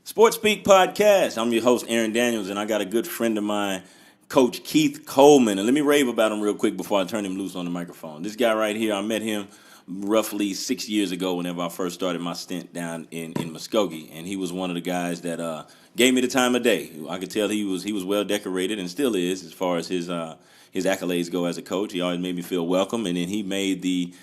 Sports Speak Podcast. I'm your host, Aaron Daniels, and I got a good friend of mine, Coach Keith Coleman. And let me rave about him real quick before I turn him loose on the microphone. This guy right here, I met him roughly 6 years ago whenever I first started my stint down in Muskogee. And he was one of the guys that gave me the time of day. I could tell he was well decorated and still is as far as his accolades go as a coach. He always made me feel welcome. And then he made the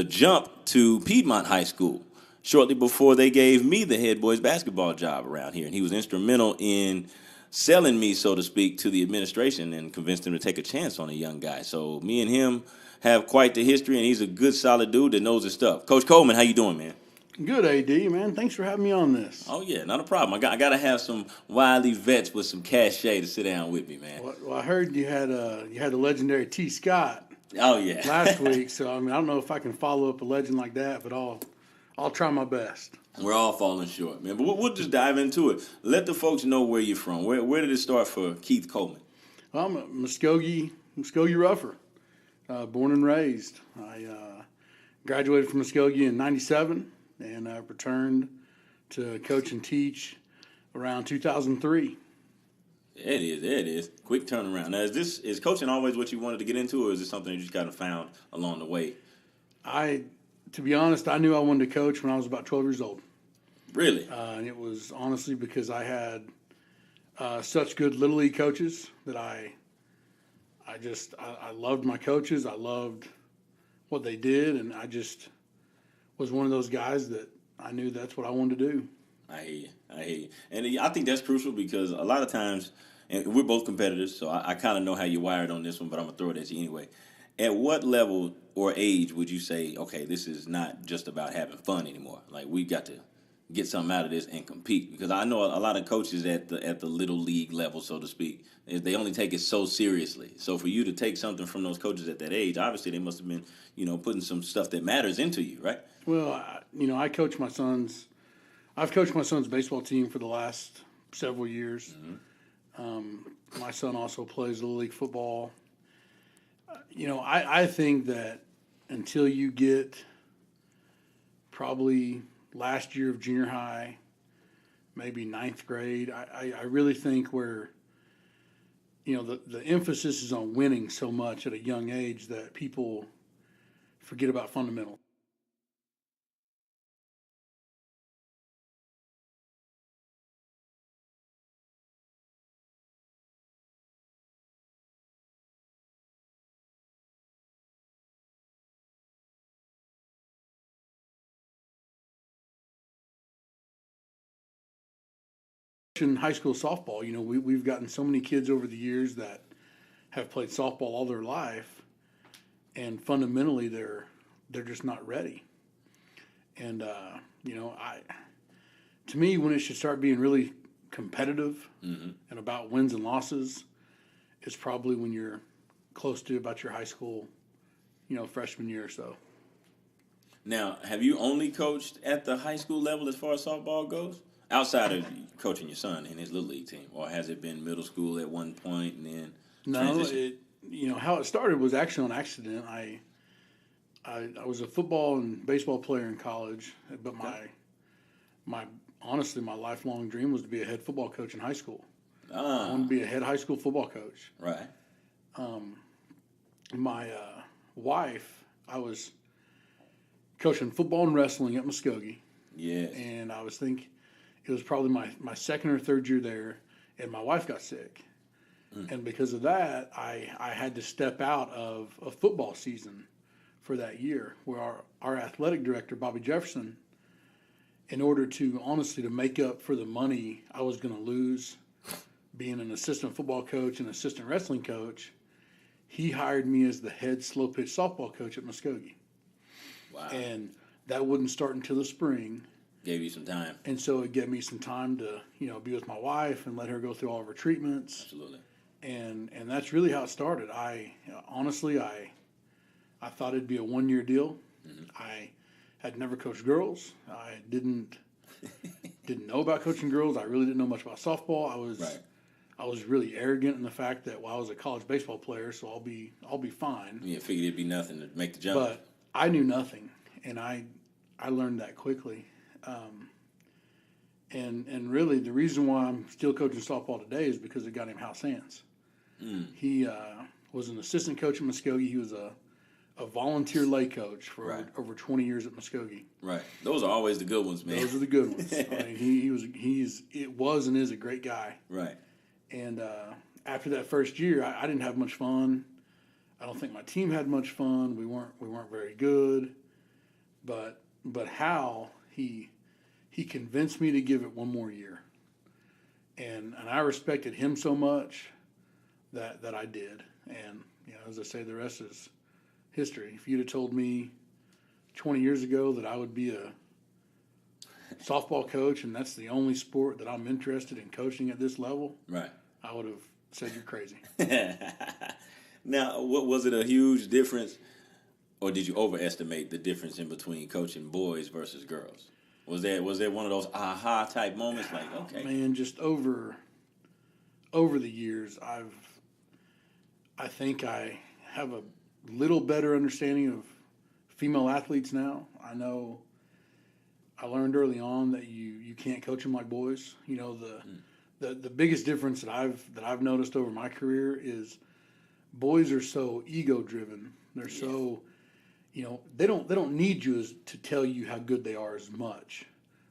jump to Piedmont High School shortly before they gave me the head boys basketball job around here. And he was instrumental in selling me, so to speak, to the administration and convinced them to take a chance on a young guy. So me and him have quite the history, and he's a good, solid dude that knows his stuff. Coach Coleman, how you doing, man? Good, AD, man. Thanks for having me on this. Oh, yeah, not a problem. I got to have some wily vets with some cachet to sit down with me, man. Well, I heard you had the legendary T. Scott Oh, yeah. last week, so I don't know if I can follow up a legend like that, but I'll try my best. We're all falling short, man. But we'll just dive into it. Let the folks know where you're from. Where did it start for Keith Coleman? Well, I'm a Muskogee rougher, born and raised. I graduated from Muskogee in '97 and returned to coach and teach around 2003. It is. Quick turnaround. Now, is coaching always what you wanted to get into, or is it something you just kind of found along the way? To be honest, I knew I wanted to coach when I was about 12 years old. Really? And it was honestly because I had such good Little League coaches that I loved my coaches. I loved what they did, and I just was one of those guys that I knew that's what I wanted to do. I hear you. And I think that's crucial because a lot of times, and we're both competitors, so I kind of know how you're wired on this one, but I'm going to throw it at you anyway. At what level or age would you say, okay, this is not just about having fun anymore? Like, we got to get something out of this and compete? Because I know a lot of coaches at the little league level, so to speak, they only take it so seriously. So for you to take something from those coaches at that age, obviously they must have been, putting some stuff that matters into you, right? Well, I've coached my son's baseball team for the last several years. Mm-hmm. My son also plays Little League football. I think that until you get probably last year of junior high, maybe ninth grade, I really think where, the emphasis is on winning so much at a young age that people forget about fundamentals. In high school softball, we've gotten so many kids over the years that have played softball all their life, and fundamentally they're just not ready. And to me, when it should start being really competitive and about wins and losses, is probably when you're close to about your high school, freshman year or so. Now, have you only coached at the high school level as far as softball goes? Outside of coaching your son in his Little League team, or has it been middle school at one point and then transition? No, how it started was actually an accident. I was a football and baseball player in college, but my honestly my lifelong dream was to be a head football coach in high school. I wanted to be a head high school football coach. Right. My wife, I was coaching football and wrestling at Muskogee. Yes. And I was thinking. It was probably my second or third year there, and my wife got sick. And because of that, I had to step out of a football season for that year, where our athletic director, Bobby Jefferson, in order to honestly to make up for the money I was going to lose being an assistant football coach and assistant wrestling coach, he hired me as the head slow pitch softball coach at Muskogee. Wow. And that wouldn't start until the spring. Gave you some time. And so it gave me some time to, be with my wife and let her go through all of her treatments. Absolutely. And that's really how it started. Honestly, I thought it'd be a 1-year deal. Mm-hmm. I had never coached girls. I didn't know about coaching girls. I really didn't know much about softball. I was really arrogant in the fact that I was a college baseball player, so I'll be fine. Yeah, figured it'd be nothing to make the jump. But I knew nothing, and I learned that quickly. And really, the reason why I'm still coaching softball today is because of a guy named Hal Sands. He was an assistant coach at Muskogee. He was a volunteer lay coach for Right. over 20 years at Muskogee. Right. Those are always the good ones, man. Those are the good ones. I mean, it was and is a great guy. Right. And after that first year, I didn't have much fun. I don't think my team had much fun. We weren't very good. But Hal, he convinced me to give it one more year. And I respected him so much that I did. And as I say, the rest is history. If you'd have told me 20 years ago that I would be a softball coach and that's the only sport that I'm interested in coaching at this level, Right. I would have said you're crazy. Now, what was it a huge difference, or did you overestimate the difference in between coaching boys versus girls? Was there one of those aha type moments, like, okay, Man, just over the years, I think I have a little better understanding of female athletes now. I know I learned early on that you can't coach them like boys. The biggest difference that I've noticed over my career is boys are so ego driven. They're so they don't need you to tell you how good they are as much,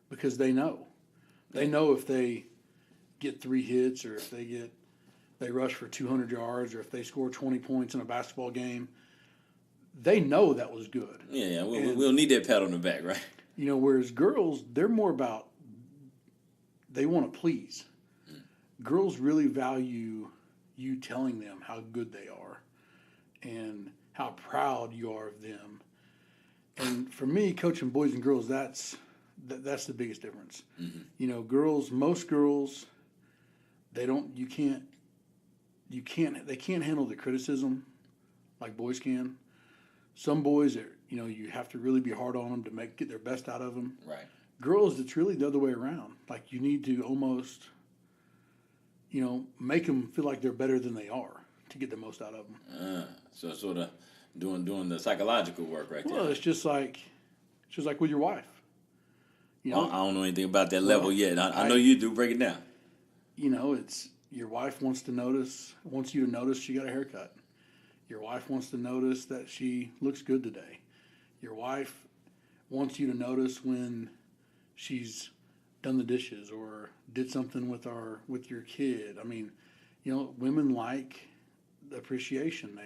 because they know if they get 3 hits, or if they rush for 200 yards, or if they score 20 points in a basketball game, they know that was good. Yeah, we'll need that pat on the back, right? Whereas girls, they're more about, they want to please. Girls really value you telling them how good they are and how proud you are of them. And for me, coaching boys and girls, that's the biggest difference. Most girls, they can't handle the criticism like boys can. Some boys are, you have to really be hard on them to get their best out of them. Right. Girls, it's really the other way around. Like, you need to almost, make them feel like they're better than they are to get the most out of them. So sort of doing the psychological work right there. Well, it's just like with your wife. I don't know anything about that level yet. I know you do. Break it down. It's your wife wants you to notice she got a haircut. Your wife wants to notice that she looks good today. Your wife wants you to notice when she's done the dishes or did something with your kid. I mean, women like the appreciation.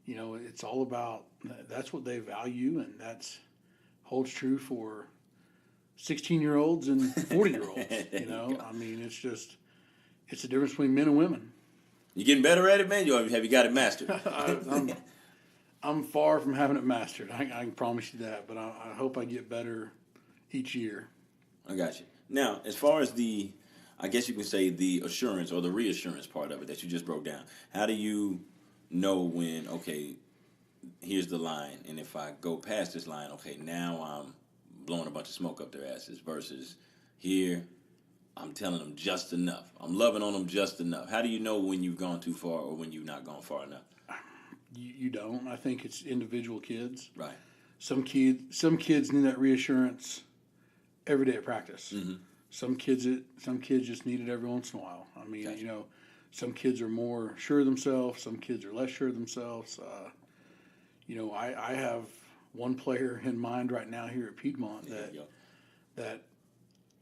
It's all about, that's what they value, and that's holds true for 16-year-olds and 40-year-olds. I mean, it's the difference between men and women. You getting better at it, man? Have you got it mastered? I'm far from having it mastered. I can promise you that, but I hope I get better each year. I got you. Now, as far as I guess you can say the assurance or the reassurance part of it that you just broke down, how do you know when, okay, here's the line, and if I go past this line, okay, now I'm blowing a bunch of smoke up their asses, versus here, I'm telling them just enough. I'm loving on them just enough. How do you know when you've gone too far or when you've not gone far enough? You don't. I think it's individual kids. Right. Some kids need that reassurance every day at practice. Mm-hmm. Some kids just need it every once in a while. I mean, Gotcha. Some kids are more sure of themselves. Some kids are less sure of themselves. I have one player in mind right now here at Piedmont that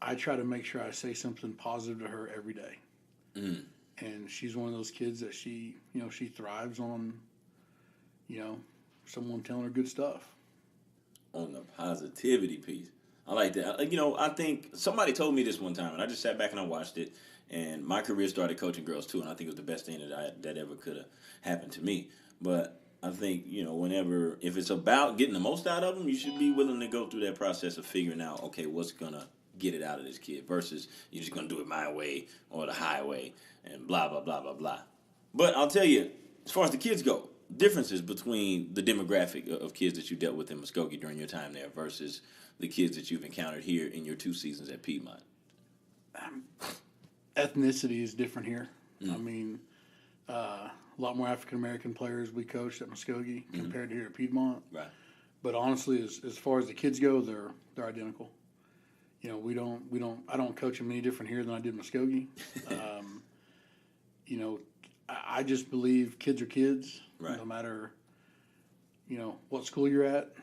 I try to make sure I say something positive to her every day. Mm. And she's one of those kids that she thrives on, someone telling her good stuff. On the positivity piece. I like that. I think somebody told me this one time, and I just sat back and I watched it, and my career started coaching girls too, and I think it was the best thing that ever could have happened to me. But I think, if it's about getting the most out of them, you should be willing to go through that process of figuring out, okay, what's going to get it out of this kid, versus you're just going to do it my way or the highway and blah, blah, blah, blah, blah. But I'll tell you, as far as the kids go, differences between the demographic of kids that you dealt with in Muskogee during your time there versus the kids that you've encountered here in your 2 seasons at Piedmont. Ethnicity is different here. I mean, a lot more African-American players we coached at Muskogee compared to here at Piedmont. Right. But honestly, as far as the kids go, they're identical. I don't coach them any different here than I did Muskogee. Um, I just believe kids are kids, Right. no matter, what school you're at.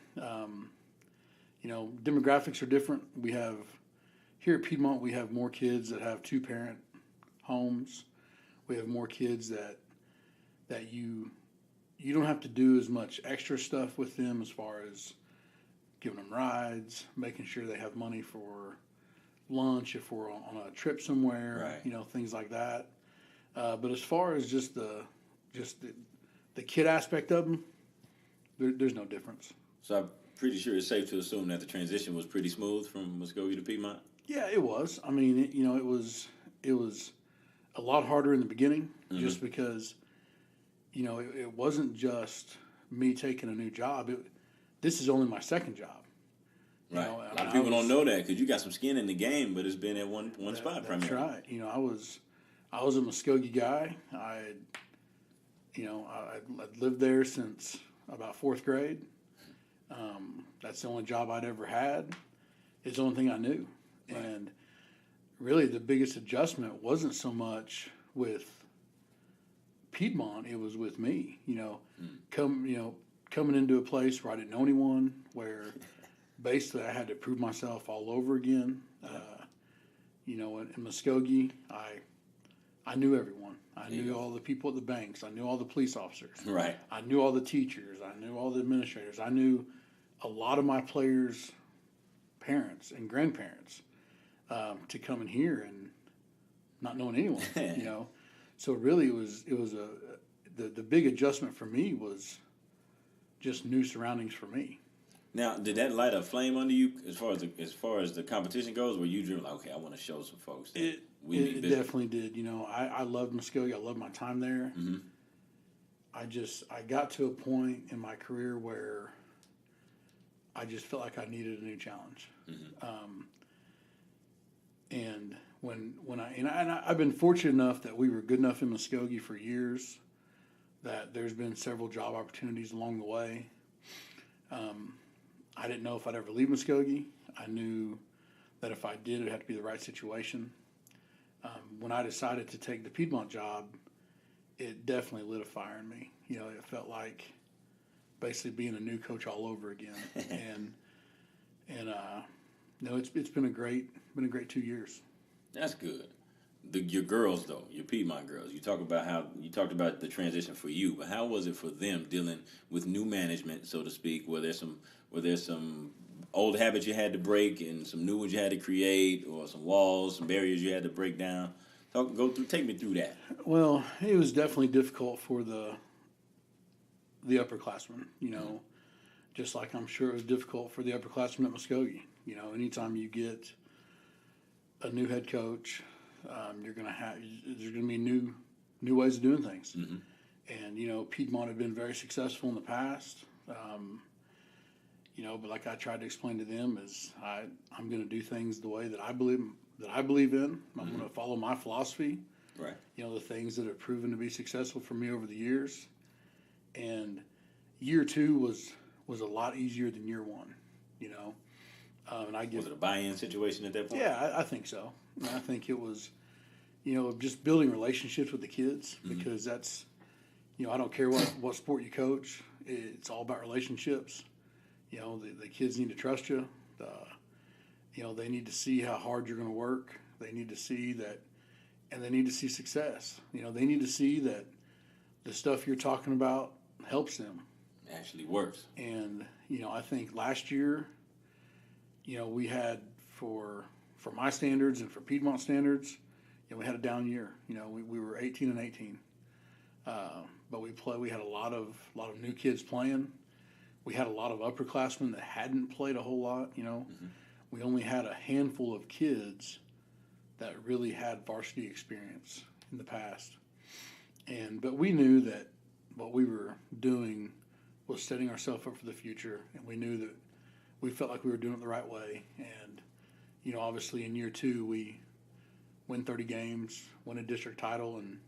Demographics are different. Here at Piedmont, we have more kids that have two-parent homes. We have more kids that you don't have to do as much extra stuff with them as far as giving them rides, making sure they have money for lunch if we're on a trip somewhere, Right. Things like that. But as far as just the kid aspect of them, there's no difference. So I'm pretty sure it's safe to assume that the transition was pretty smooth from Muskogee to Piedmont. Yeah, it was. I mean, it was a lot harder in the beginning, just because it wasn't just me taking a new job. This is only my second job. Right. A lot of people don't know that because you got some skin in the game, but it's been at one spot That's primarily. right. I was a Muskogee guy. I'd lived there since about fourth grade. That's the only job I'd ever had. It's the only thing I knew. Right. And really the biggest adjustment wasn't so much with Piedmont, it was with me, coming into a place where I didn't know anyone, where basically I had to prove myself all over again. In Muskogee, I knew everyone. I knew all the people at the banks. I knew all the police officers. Right. I knew all the teachers. I knew all the administrators. I knew a lot of my players' parents and grandparents. To come in here and not knowing anyone, So really, the big adjustment for me was just new surroundings for me. Now, did that light a flame under you as far as the competition goes? Where you dream like, okay, I want to show some folks that It definitely did. I loved Muskogee. I loved my time there. Mm-hmm. I got to a point in my career where I just felt like I needed a new challenge. Mm-hmm. And I've been fortunate enough that we were good enough in Muskogee for years that there's been several job opportunities along the way. I didn't know if I'd ever leave Muskogee. I knew that if I did, it would have to be the right situation. When I decided to take the Piedmont job, it definitely lit a fire in me. It felt like basically being a new coach all over again. It's been a great 2 years. That's good. Your girls though, your Piedmont girls. You talked about the transition for you, but how was it for them dealing with new management, so to speak? Were there some old habits you had to break and some new ones you had to create, or some walls, some barriers you had to break down? Take me through that. Well, it was definitely difficult for the upperclassmen. Just like I'm sure it was difficult for the upperclassmen at Muskogee. Anytime you get a new head coach, there's gonna be new ways of doing things. Mm-hmm. And Piedmont had been very successful in the past. But like I tried to explain to them, is I'm going to do things the way that I believe in. I'm going to follow my philosophy. Right. The things that have proven to be successful for me over the years. And year two was a lot easier than year one. Was it a buy-in situation at that point? Yeah, I think so. I think it was, just building relationships with the kids, because that's, I don't care what sport you coach. It's all about relationships. The kids need to trust you. They need to see how hard you're going to work. They need to see that, and they need to see success. They need to see that the stuff you're talking about helps them. Actually works. And, I think last year, we had, for my standards and for Piedmont standards, we had a down year. We were 18-18. But we had a lot of new kids playing. We had a lot of upperclassmen that hadn't played a whole lot. We only had a handful of kids that really had varsity experience in the past. But we knew that what we were doing was setting ourselves up for the future, and we knew that we felt like we were doing it the right way. And obviously in year two we win 30 games, win a district title, and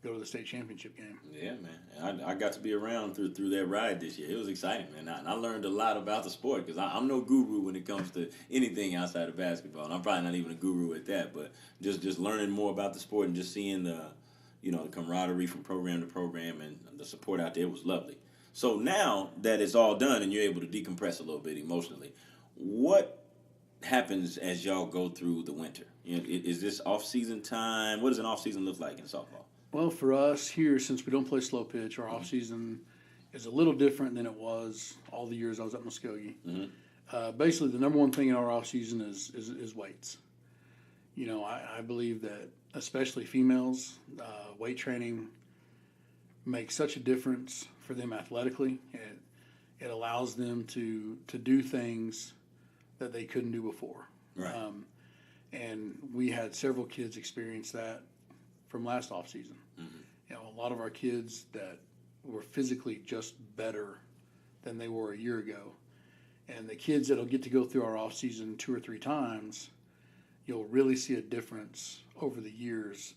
go to the state championship game. Yeah, man. I got to be around through that ride this year. It was exciting, man. And I learned a lot about the sport because I'm no guru when it comes to anything outside of basketball. And I'm probably not even a guru at that. But just learning more about the sport and just seeing the camaraderie from program to program and the support out there was lovely. So now that it's all done and you're able to decompress a little bit emotionally, what happens as y'all go through the winter? Is this off-season time? What does an off-season look like in softball? Well, for us here, since we don't play slow pitch, our off season is a little different than it was all the years I was at Muskogee. Basically, the number one thing in our off season is weights. I believe that especially females, weight training makes such a difference for them athletically. It allows them to do things that they couldn't do before. Right. And we had several kids experience that from last off season. A lot of our kids that were physically just better than they were a year ago, and the kids that'll get to go through our off season 2 or 3 times, you'll really see a difference over the years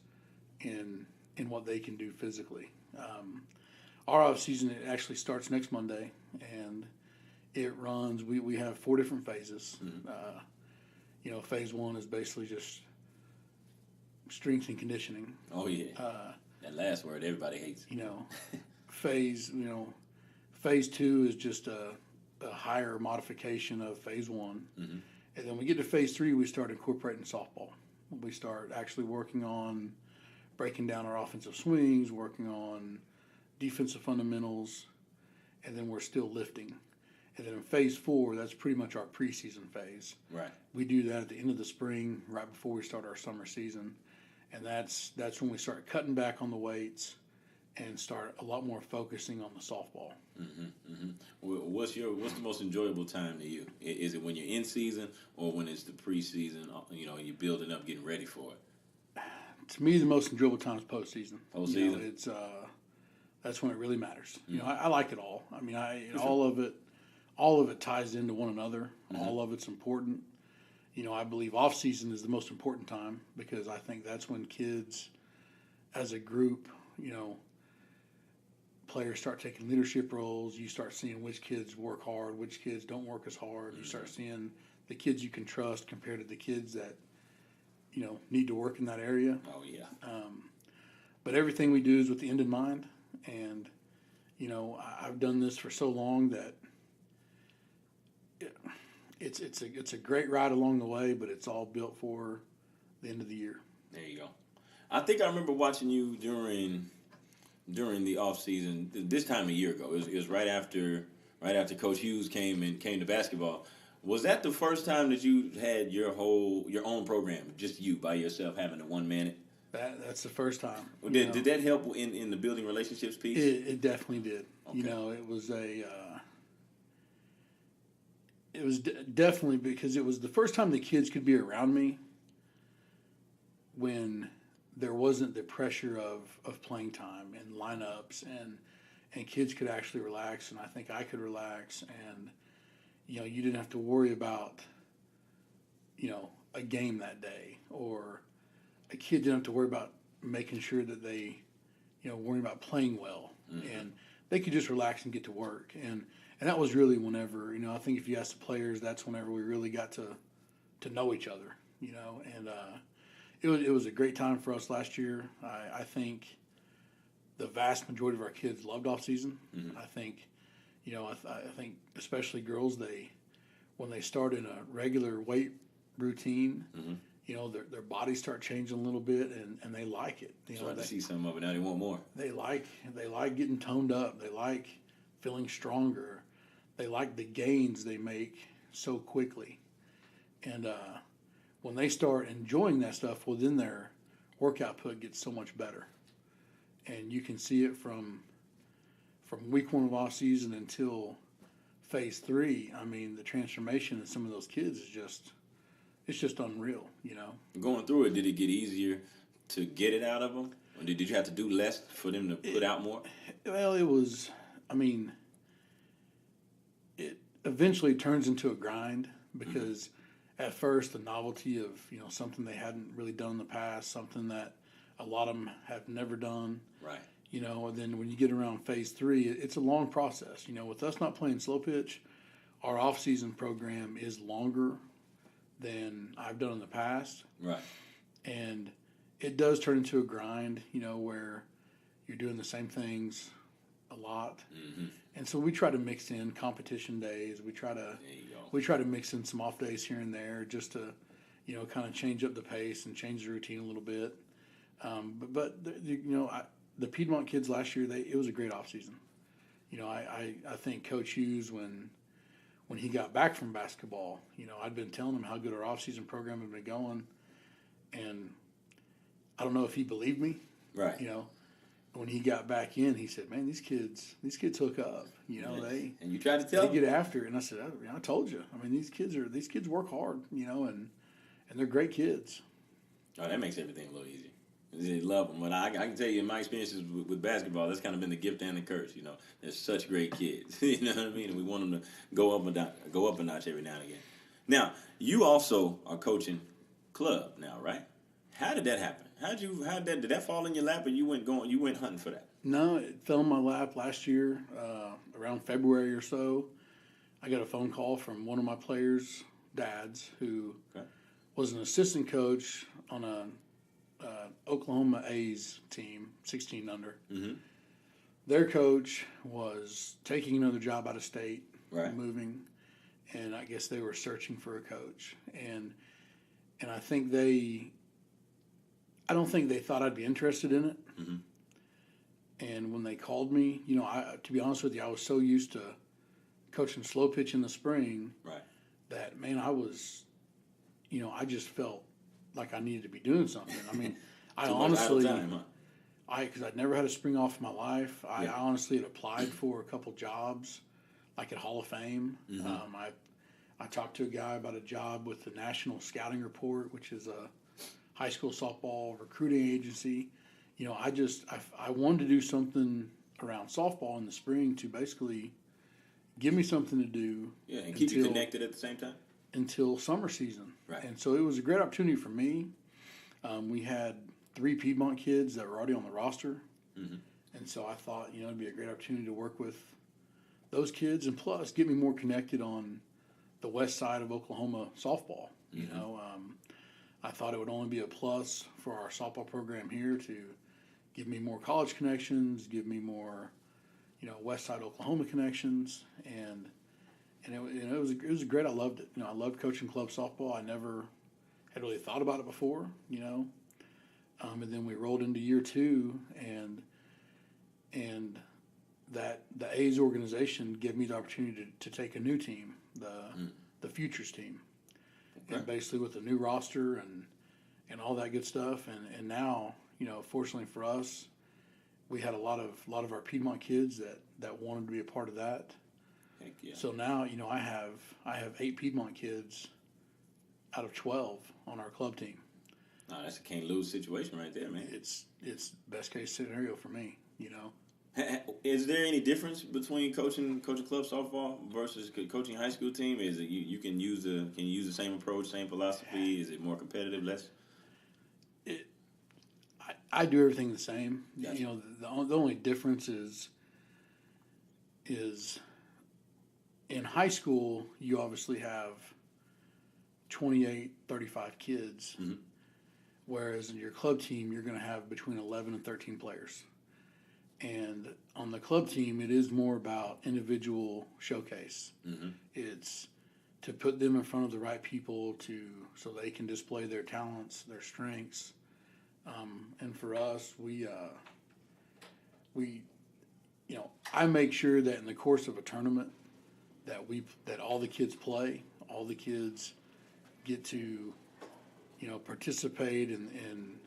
in what they can do physically. Our off season, it actually starts next Monday, and it runs. We have 4 different phases. Phase 1 is basically just strength and conditioning. Oh yeah. That last word everybody hates. Phase 2 is just a higher modification of phase 1. And then we get to phase 3, we start incorporating softball. We start actually working on breaking down our offensive swings, working on defensive fundamentals, and then we're still lifting. And then in phase 4, that's pretty much our preseason phase. Right. We do that at the end of the spring, right before we start our summer season. And that's when we start cutting back on the weights and start a lot more focusing on the softball. What's the most enjoyable time to you? Is it when you're in season or when it's the preseason? You're building up, getting ready for it. To me, the most enjoyable time is postseason. Postseason. It's that's when it really matters. I like it all. I mean, all of it ties into one another. All of it's important. I believe off season is the most important time because I think that's when kids, as a group, players start taking leadership roles. You start seeing which kids work hard, which kids don't work as hard. You start seeing the kids you can trust compared to the kids that, need to work in that area. Oh yeah. But everything we do is with the end in mind. And, I've done this for so long that it's a great ride along the way, but it's all built for the end of the year. There you go. I think I remember watching you during the off season. This time a year ago, it was right after Coach Hughes came to basketball. Was that the first time that you had your own program, just you by yourself having to one man it? That's the first time. Did that help in the building relationships piece? It definitely did. Okay. It was definitely because it was the first time the kids could be around me when there wasn't the pressure of playing time and lineups and kids could actually relax, and I think I could relax, and you didn't have to worry about a game that day, or a kid didn't have to worry about making sure that they worrying about playing well, and they could just relax and get to work, and that was really whenever I think if you ask the players, that's whenever we really got to know each other, and it was a great time for us last year. I think the vast majority of our kids loved off season. I think I think especially girls, when they start in a regular weight routine, their bodies start changing a little bit, and they like it. Start to see some of it now. They want more. They like getting toned up. They like feeling stronger. They like the gains they make so quickly, and when they start enjoying that stuff, well, then their work output gets so much better, and you can see it from week 1 of off season until phase 3. I mean, the transformation in some of those kids is just unreal. Going through it, did it get easier to get it out of them, or did you have to do less for them to put out more? Well, it was. I mean, it eventually turns into a grind because at first the novelty of something they hadn't really done in the past, something that a lot of them have never done. Right. You know, and then when you get around phase 3, it's a long process. You know, with us not playing slow pitch, our off-season program is longer than I've done in the past. Right. And it does turn into a grind, you know, where you're doing the same things a lot. Mm-hmm. And so we try to mix in competition days. We try to mix in some off days here and there just to, you know, kind of change up the pace and change the routine a little bit. The Piedmont kids last year, it was a great off season. You know, I think Coach Hughes, when he got back from basketball, you know, I'd been telling him how good our off season program had been going, and I don't know if he believed me. Right. You know, when he got back in, he said, "Man, these kids hook up. You know, yes. And you tried to tell they get after it." And I said, I told you. I mean, these kids work hard. You know, and they're great kids. Oh, that makes everything a little easier. They love them. But I can tell you, in my experiences with basketball, that's kind of been the gift and the curse. You know, they're such great kids. You know what I mean? And we want them to go up a notch every now and again. Now, you also are coaching club now, right? How did that happen? Did that fall in your lap, or you went hunting for that? No, it fell in my lap last year, around February or so. I got a phone call from one of my players' dads who was an assistant coach on a Oklahoma A's team, 16 under. Mm-hmm. Their coach was taking another job out of state, moving, and I guess they were searching for a coach. And I don't think they thought I'd be interested in it. Mm-hmm. And when they called me, you know, to be honest with you, I was so used to coaching slow pitch in the spring that, man, I just felt like I needed to be doing something. I mean, I honestly, because I'd never had a spring off in my life. I honestly had applied for a couple jobs, like at Hall of Fame. Mm-hmm. I talked to a guy about a job with the National Scouting Report, which is a high school softball recruiting agency. You know, I wanted to do something around softball in the spring to basically give me something to do. Yeah, and keep you connected at the same time. Until summer season. Right. And so it was a great opportunity for me. We had 3 Piedmont kids that were already on the roster. Mm-hmm. And so I thought, you know, it'd be a great opportunity to work with those kids and plus get me more connected on the west side of Oklahoma softball. Mm-hmm. You know, I thought it would only be a plus for our softball program here to give me more college connections, give me more, you know, west side Oklahoma connections, and it was great. I loved it. You know, I loved coaching club softball. I never had really thought about it before, you know. And then we rolled into year 2, and that the A's organization gave me the opportunity to take a new team, the Futures team, and basically with a new roster and all that good stuff. And now, you know, fortunately for us, we had a lot of our Piedmont kids that wanted to be a part of that. Heck yeah. So now, you know, I have 8 Piedmont kids out of 12 on our club team. No, that's a can't lose situation right there, man. It's best case scenario for me, you know. Is there any difference between coaching club softball versus coaching high school team? Is it you can use the same approach, same philosophy? Is it more competitive, less? I do everything the same. Gotcha. You know, the only difference is in high school, you obviously have 28, 35 kids, mm-hmm. whereas in your club team, you're going to have between 11 and 13 players. And on the club team, it is more about individual showcase. Mm-hmm. It's to put them in front of the right people so they can display their talents, their strengths. And for us, we you know, I make sure that in the course of a tournament that all the kids play, all the kids get to, you know, participate in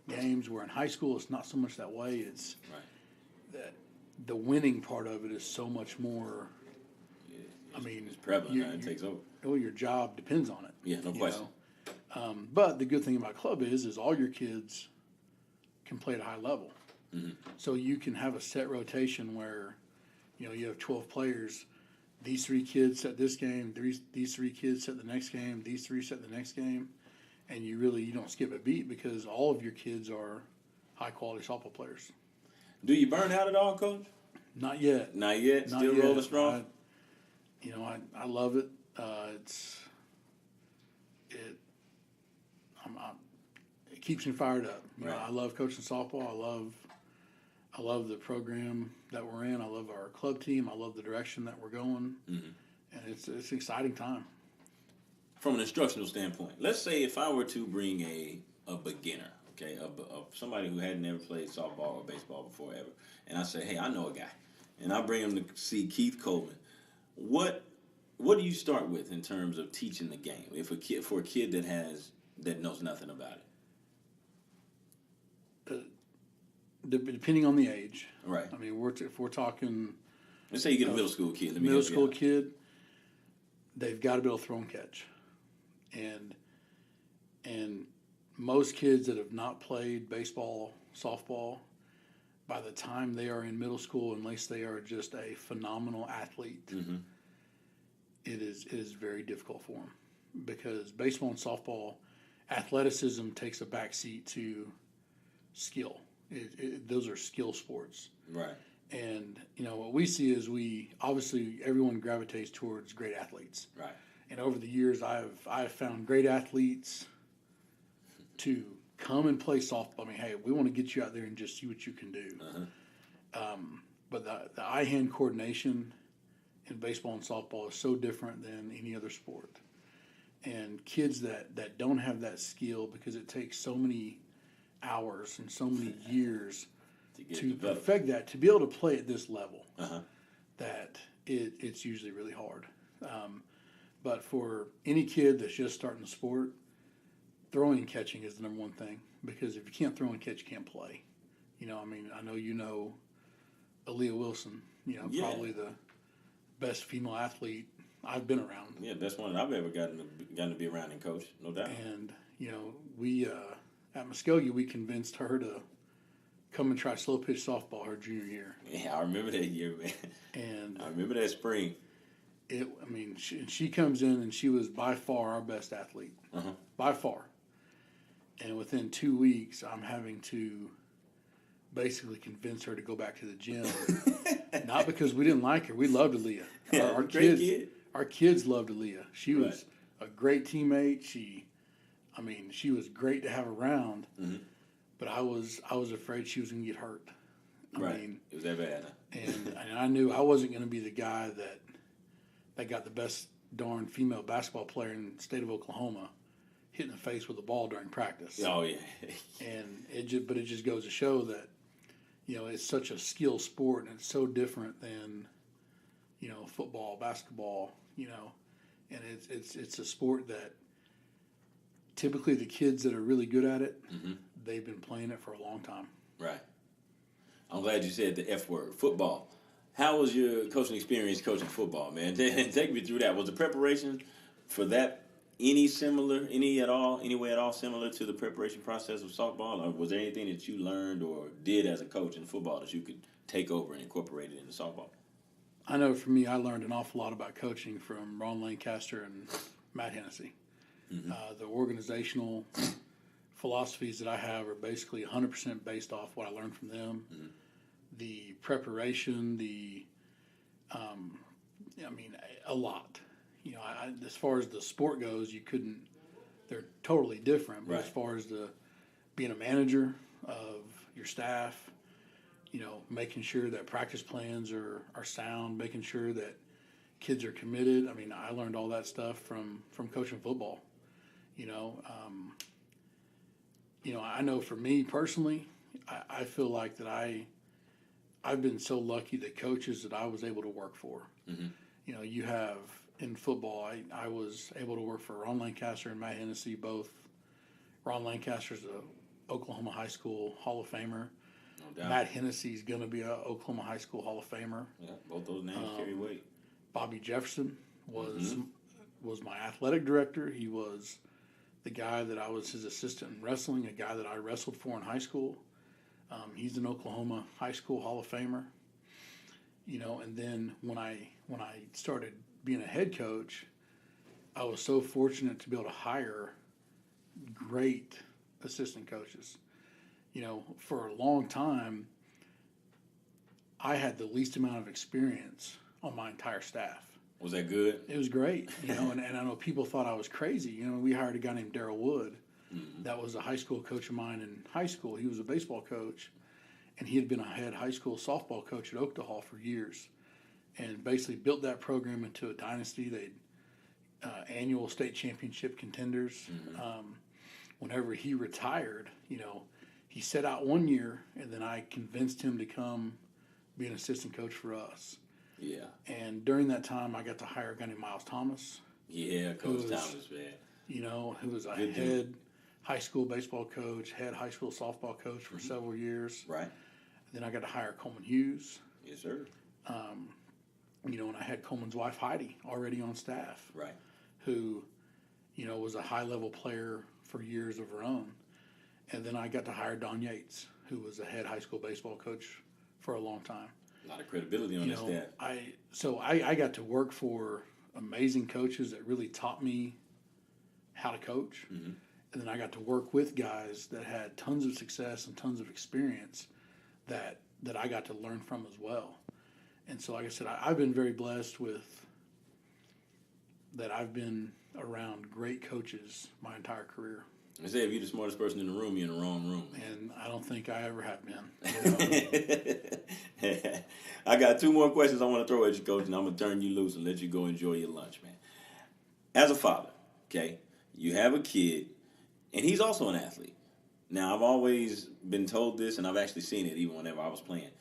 games. Where in high school it's not so much that way. It's that the winning part of it is so much more. I mean, it's prevalent. It takes over. Well, your job depends on it. Yeah, no question. But the good thing about club is all your kids can play at a high level. Mm-hmm. So you can have a set rotation where, you know, you have 12 players. These 3 kids set this game. These 3 kids set the next game. These 3 set the next game, and you don't skip a beat because all of your kids are high quality softball players. Do you burn out at all, Coach? Not yet. Not yet. Not Still yet. rolling strong. I love it. It keeps me fired up. Right. I love coaching softball. I love the program that we're in. I love our club team. I love the direction that we're going, and it's an exciting time. From an instructional standpoint, let's say if I were to bring a beginner, okay, somebody who hadn't ever played softball or baseball before ever, and I say, hey, I know a guy, and I bring him to see Keith Coleman. What do you start with in terms of teaching the game for a kid that knows nothing about it? Depending on the age, Right. I mean, if we're talking, Let's say you get a middle school kid. middle school kid, they've got to be able to throw and catch, and most kids that have not played baseball, softball, by the time they are in middle school, unless they are just a phenomenal athlete, it is very difficult for them, because baseball and softball, athleticism takes a backseat to skill. Those are skill sports. Right. And, what we see is obviously everyone gravitates towards great athletes. Right. And over the years, I've found great athletes to come and play softball. I mean, hey, we want to get you out there and just see what you can do. But the eye-hand coordination in baseball and softball is so different than any other sport. And kids that don't have that skill, because it takes so many hours and so many years to perfect that, to be able to play at this level, that it's usually really hard. But for any kid that's just starting the sport, throwing and catching is the number one thing, because if you can't throw and catch, you can't play. I know Aaliyah Wilson, probably the best female athlete I've been around. Yeah, best one I've ever gotten to be around and coach, no doubt. And, we at Muskogee, we convinced her to come and try slow pitch softball her junior year. Yeah, I remember that year, man. And I remember that spring. She comes in and she was by far our best athlete, by far. And within 2 weeks, I'm having to basically convince her to go back to the gym. Not because we didn't like her. We loved Aaliyah. Yeah, Our kids loved Aaliyah. She was Right. a great teammate. She was great to have around. But I was afraid she was going to get hurt. It was that bad. And I knew I wasn't going to be the guy that got the best darn female basketball player in the state of Oklahoma hit in the face with a ball during practice. Oh, yeah. And it just goes to show that, it's such a skill sport, and it's so different than, football, basketball, and it's a sport that typically the kids that are really good at it, they've been playing it for a long time. Right. I'm glad you said the F word, football. How was your coaching experience coaching football, man? Take me through that. Was the preparation for that any way at all similar to the preparation process of softball? Or was there anything that you learned or did as a coach in football that you could take over and incorporate it into softball? I know for me, I learned an awful lot about coaching from Ron Lancaster and Matt Hennessy. The organizational philosophies that I have are basically 100% based off what I learned from them. The preparation, a lot. As far as the sport goes, they're totally different. But Right. as far as being a manager of your staff, making sure that practice plans are sound, making sure that kids are committed. I learned all that stuff from coaching football. I know for me personally, I feel like that I've been so lucky that coaches that I was able to work for. You have in football, I was able to work for Ron Lancaster and Matt Hennessy, both. Ron Lancaster's a Oklahoma High School Hall of Famer. No doubt. Matt Hennessy's going to be a Oklahoma High School Hall of Famer. Yeah, both those names carry weight. Bobby Jefferson was my athletic director. He was the guy that I was his assistant in wrestling, a guy that I wrestled for in high school. He's an Oklahoma High School Hall of Famer. And then when I started being a head coach, I was so fortunate to be able to hire great assistant coaches. for a long time, I had the least amount of experience on my entire staff. Was that good? It was great, and I know people thought I was crazy. We hired a guy named Daryl Wood. That was a high school coach of mine in high school. He was a baseball coach, and he had been a head high school softball coach at Oakdale for years, and basically built that program into a dynasty. They annual state championship contenders. Whenever he retired, he set out one year, and then I convinced him to come be an assistant coach for us. Yeah. And during that time, I got to hire a guy named Miles Thomas. Yeah, Coach Thomas, man. Who was a Good head dude. high school baseball coach, head high school softball coach for several years. Right. Then I got to hire Coleman Hughes. Yes, sir. And I had Coleman's wife Heidi already on staff. Right. Who, was a high level player for years of her own. And then I got to hire Don Yates, who was a head high school baseball coach for a long time. A lot of credibility on this staff. I got to work for amazing coaches that really taught me how to coach. And then I got to work with guys that had tons of success and tons of experience that I got to learn from as well. And so, like I said, I've been very blessed with that. I've been around great coaches my entire career. I say, if you're the smartest person in the room, you're in the wrong room. And I don't think I ever have been. I got two more questions I want to throw at you, Coach, and I'm going to turn you loose and let you go enjoy your lunch, man. As a father, okay, you have a kid, and he's also an athlete. Now, I've always been told this, and I've actually seen it even whenever I was playing.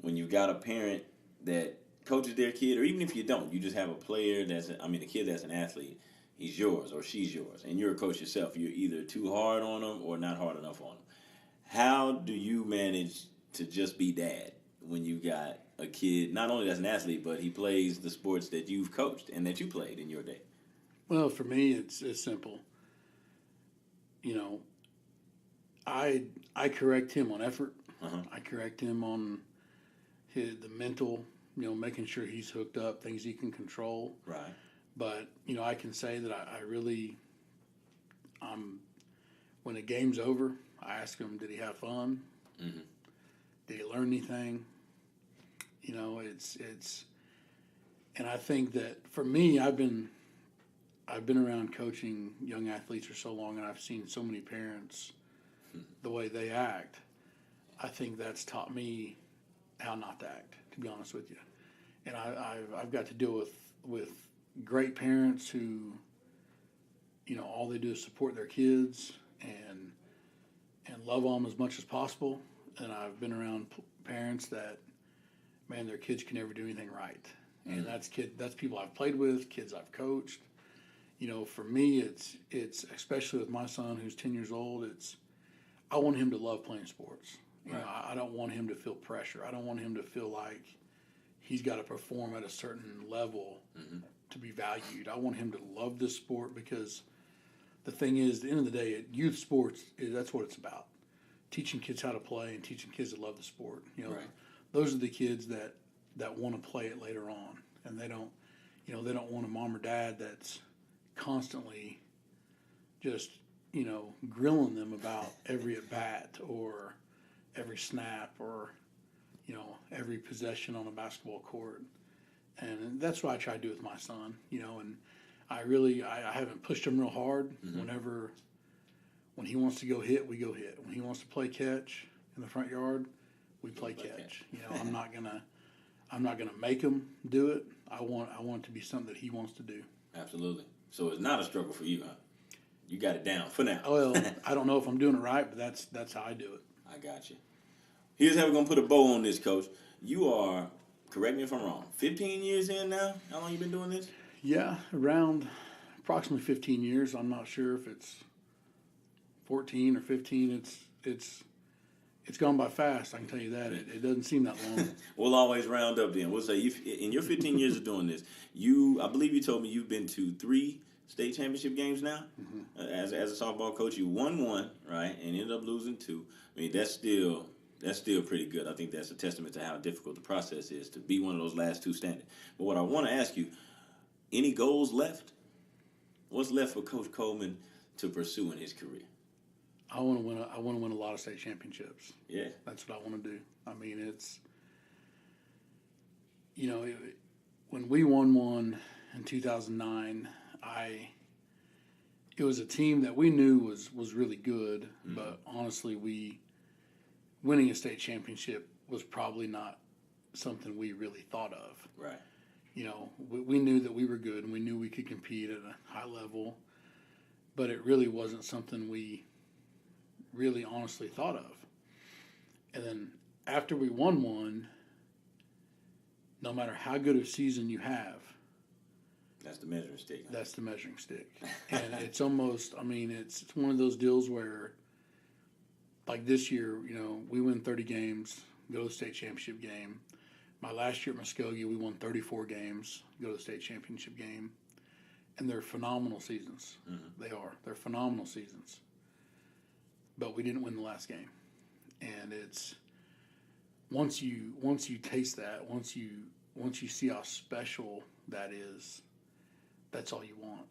When you've got a parent that coaches their kid, or even if you don't, you just have a player a kid that's an athlete, he's yours or she's yours, and you're a coach yourself. You're either too hard on them or not hard enough on them. How do you manage to just be dad when you got a kid, not only that's an athlete, but he plays the sports that you've coached and that you played in your day? Well, for me, it's simple. I correct him on effort. I correct him on the mental, making sure he's hooked up, things he can control. Right. But, I can say that I really, when the game's over, I ask him, did he have fun? Did he learn anything? And I think that for me, I've been around coaching young athletes for so long, and I've seen so many parents, the way they act. I think that's taught me how not to act, to be honest with you. And I've got to deal with great parents who, all they do is support their kids and love them as much as possible. And I've been around parents that, man, their kids can never do anything right. And that's people I've played with, kids I've coached. For me, it's especially with my son who's 10 years old. I want him to love playing sports. I don't want him to feel pressure. I don't want him to feel like he's got to perform at a certain level to be valued. I want him to love this sport, because the thing is, at the end of the day, youth sports, that's what it's about. Teaching kids how to play and teaching kids to love the sport. Those are the kids that want to play it later on, and they don't want a mom or dad that's constantly just grilling them about every at bat or every snap or every possession on a basketball court. And that's what I try to do with my son, and I haven't pushed him real hard. When he wants to go hit, we go hit. When he wants to play catch in the front yard, we play catch. I'm not gonna make him do it. I want it to be something that he wants to do. Absolutely. So it's not a struggle for you, huh? You got it down for now. Well, I don't know if I'm doing it right, but that's how I do it. I got you. Here's how we're going to put a bow on this, Coach. You are, correct me if I'm wrong, 15 years in now? How long you been doing this? Yeah, around approximately 15 years. I'm not sure if it's 14 or 15. It's gone by fast, I can tell you that. It doesn't seem that long. We'll always round up then. We'll say, in your 15 years of doing this, I believe you told me you've been to 3 state championship games now. As a softball coach, you won 1, right, and ended up losing 2. I mean, that's still pretty good. I think that's a testament to how difficult the process is to be one of those last 2 standing. But what I want to ask you, any goals left? What's left for Coach Coleman to pursue in his career? I want to win. I want to win a lot of state championships. Yeah. That's what I want to do. I mean, it's when we won one in 2009, it was a team that we knew was really good, but honestly, winning a state championship was probably not something we really thought of. Right. We knew that we were good and we knew we could compete at a high level, but it really wasn't something we really honestly thought of. And then after we won one, no matter how good a season you have, that's the measuring stick. that's the measuring stick. And it's almost, it's one of those deals where, like this year, we win 30 games, go to the state championship game. My last year at Muskogee, we won 34 games, go to the state championship game. And they're phenomenal seasons. Mm-hmm. They are. They're phenomenal seasons. But we didn't win the last game. And it's once you taste that, once you see how special that is, that's all you want.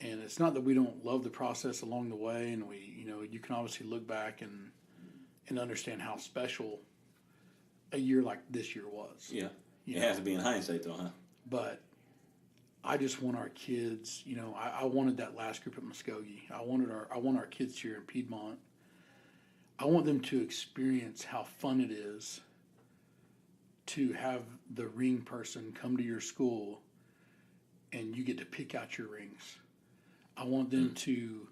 And it's not that we don't love the process along the way, and you can obviously look back and understand how special a year like this year was. Yeah. It has to be in hindsight though, huh? But I just want our kids, I wanted that last group at Muskogee. I want our kids here in Piedmont. I want them to experience how fun it is to have the ring person come to your school and you get to pick out your rings. I want them to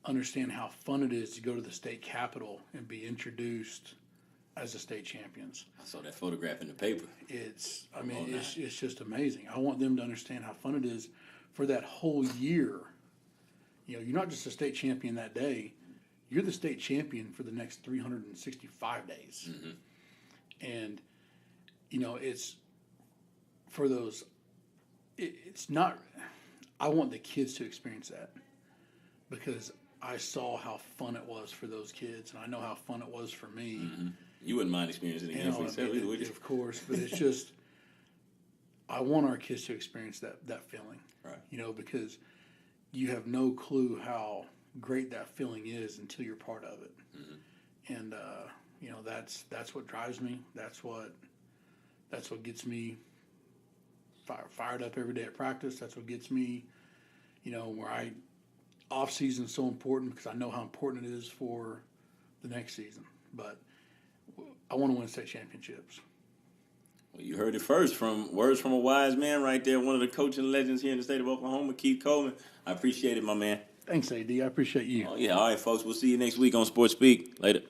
understand how fun it is to go to the state capitol and be introduced as the state champions. I saw that photograph in the paper. It's just amazing. I want them to understand how fun it is for that whole year. You're not just a state champion that day. You're the state champion for the next 365 days. Mm-hmm. And, it's for those, it's not, I want the kids to experience that because I saw how fun it was for those kids and I know how fun it was for me. Mm-hmm. You wouldn't mind experiencing it again for yourself either, would you? Of course, but it's just, I want our kids to experience that feeling. Right. Because you have no clue how great that feeling is until you're part of it. Mm-hmm. And, that's what drives me. That's what gets me fired up every day at practice. That's what gets me, where off season is so important because I know how important it is for the next season. But I want to win state championships. Well, you heard it first from words from a wise man right there, one of the coaching legends here in the state of Oklahoma, Keith Coleman. I appreciate it, my man. Thanks, AD. I appreciate you. Oh, yeah. All right, folks. We'll see you next week on Sports Speak. Later.